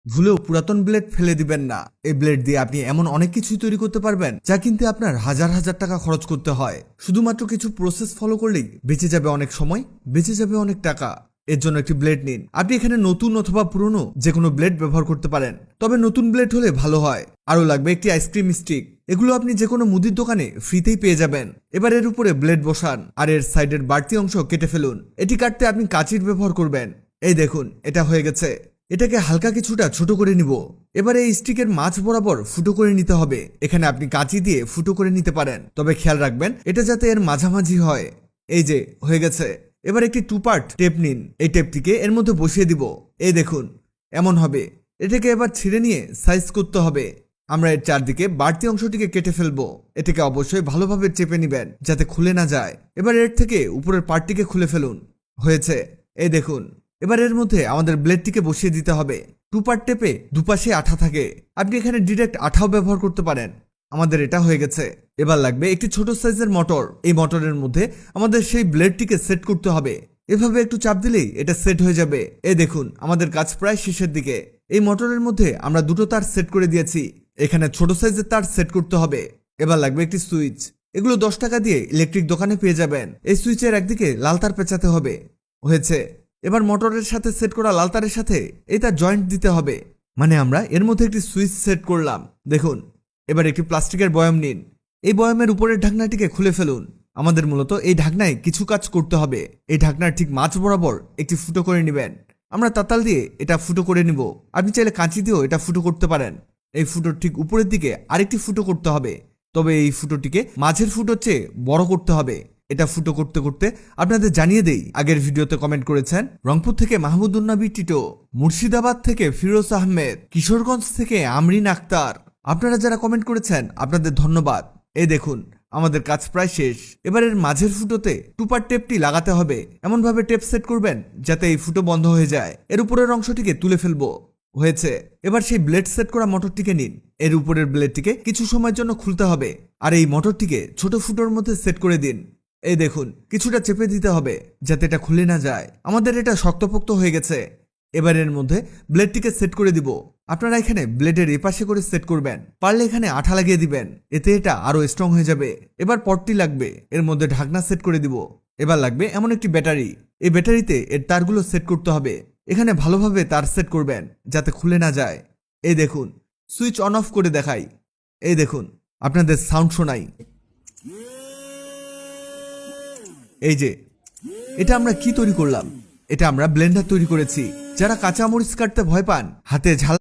ভুলেও পুরাতন ব্লেড ফেলে দিবেন না। এই ব্লেড দিয়ে আপনি এমন অনেক কিছুই তৈরি করতে পারবেন যা কিনতে আপনার হাজার হাজার টাকা খরচ করতে হয়। শুধুমাত্র কিছু প্রসেস ফলো করলেই বেঁচে যাবে অনেক সময়, বেঁচে যাবে অনেক টাকা। এর জন্য একটি ব্লেড নিন। আপনি এখানে নতুন অথবা পুরনো যে কোনো ব্লেড ব্যবহার করতে পারেন, তবে নতুন ব্লেড হলে ভালো হয়। আরও লাগবে একটি আইসক্রিম স্টিক। এগুলো আপনি যে কোনো মুদির দোকানে ফ্রিতেই পেয়ে যাবেন। এবার এর উপরে ব্লেড বসান আর এর সাইডের বাড়তি অংশ কেটে ফেলুন। এটি কাটতে আপনি কাঁচির ব্যবহার করবেন। এই দেখুন, এটা হয়ে গেছে। এটাকে হালকা কিছুটা ছোট করে নিব। এবার এই স্টিকের মাঝ বরাবর ফুটো করে নিতে হবে। এখানে আপনি কাঁচি দিয়ে ফুটো করে নিতে পারেন, তবে খেয়াল রাখবেন এটা যাতে এর মাঝামাঝি হয়। এই যে হয়ে গেছে। এবার একটি 2 পার্ট টেপ নিন। এই টেপটিকে এর মধ্যে বসিয়ে দিব। এই দেখুন, এমন হবে। এটাকে এবার ছিঁড়ে নিয়ে সাইজ করতে হবে। আমরা এর চারদিকে বাড়তি অংশটিকে কেটে ফেলবো। এটাকে অবশ্যই ভালোভাবে চেপে নিবেন যাতে খুলে না যায়। এবার এর থেকে উপরের পার্টটিকে খুলে ফেলুন। হয়েছে। এই দেখুন। এবার এর মধ্যে আমাদের ব্লেডটিকে বসিয়ে দিতে হবে। 2 পার্ট টেপে দুপাশে আঠা থাকে, আপনি এখানে ডিরেক্ট আঠাও ব্যবহার করতে পারেন। আমাদের এটা হয়ে গেছে। এবার লাগবে একটি ছোট সাইজের মোটর। এই মোটরের মধ্যে আমাদের সেই ব্লেডটিকে সেট করতে হবে। এভাবে একটু চাপ দিলেই এটা সেট হয়ে যাবে। এই দেখুন, আমাদের কাজ প্রায় শেষের দিকে। এই মোটরের মধ্যে আমরা দুটো তার সেট করে দিয়েছি। এখানে ছোট সাইজের তার সেট করতে হবে। এবার লাগবে একটি সুইচ। এগুলো 10 টাকা দিয়ে ইলেকট্রিক দোকানে পেয়ে যাবেন। এই সুইচের একদিকে লাল তার পেঁচাতে হবে। হয়েছে। এবার মোটরের সাথে সেট করা লাল তারের সাথে এই তার জয়েন্ট দিতে হবে। মানে আমরা এর মধ্যে একটি সুইচ সেট করলাম। দেখুন। এবার একটি প্লাস্টিকের বয়াম নিন। এই বয়ামের উপরের ঢাকনাটিকে খুলে ফেলুন। আমাদের মূলত এই ঢাকনায় কিছু কাজ করতে হবে। এই ঢাকনার ঠিক মাঝ বরাবর একটি ফুটো করে নেবেন। আমরা তাতাল দিয়ে এটা ফুটো করে নিব। আপনি চাইলে কাঁচি দিয়েও এটা ফুটো করতে পারেন। এই ফুটোর ঠিক উপরের দিকে আরেকটি ফুটো করতে হবে, তবে এই ফুটোটিকে মাঝের ফুটোর চেয়ে বড় করতে হবে। এটা ফুটো করতে করতে আপনাদের জানিয়ে দেই, আগের ভিডিওতে কমেন্ট করেছেন রংপুর থেকে মাহমুদুন্নবী টিটো, মুর্শিদাবাদ থেকে ফিরোজ আহমেদ, কিশোরগঞ্জ থেকে আমরিন আক্তার। আপনারা যারা কমেন্ট করেছেন আপনাদের ধন্যবাদ। এই দেখুন, আমাদের কাজ প্রায় শেষ। এবার এর মাঝের ফুটোতে 2 পার্ট টেপটি লাগাতে হবে। এমনভাবে টেপ সেট করবেন যাতে এই ফুটো বন্ধ হয়ে যায়। এর উপরের অংশটিকে তুলে ফেলবো। হয়েছে। এবার সেই ব্লেড সেট করা মোটরটিকে নিন। এর উপরের ব্লেডটিকে কিছু সময়ের জন্য খুলতে হবে আর এই মোটরটিকে ছোট ফুটোর মধ্যে সেট করে দিন। এই দেখুন, কিছুটা চেপে দিতে হবে যাতে এটা খুলে না যায়। আমাদের এটা শক্তপোক্ত হয়ে গেছে। এবার এর মধ্যে ব্লেডটিকে সেট করে দিব। আপনারা এখানে ব্লেডের এপাশে করে সেট করবেন, পারলে এখানে আঠা লাগিয়ে দিবেন, এতে এটা আরো স্ট্রং হয়ে যাবে। এবার পটটি লাগবে, এর মধ্যে ঢাকনা সেট করে দিব। এবার লাগবে এমন একটি ব্যাটারি। এই ব্যাটারিতে এর তারগুলো সেট করতে হবে। এখানে ভালোভাবে তার সেট করবেন যাতে খুলে না যায়। এই দেখুন, সুইচ অন অফ করে দেখাই। এই দেখুন, আপনাদের সাউন্ড শোনাই। এই যে, এটা আমরা কি তৈরি করলাম? এটা আমরা ব্লেন্ডার তৈরি করেছি। যারা কাঁচা মরিচ কাটতে ভয় পান, হাতে ঝাল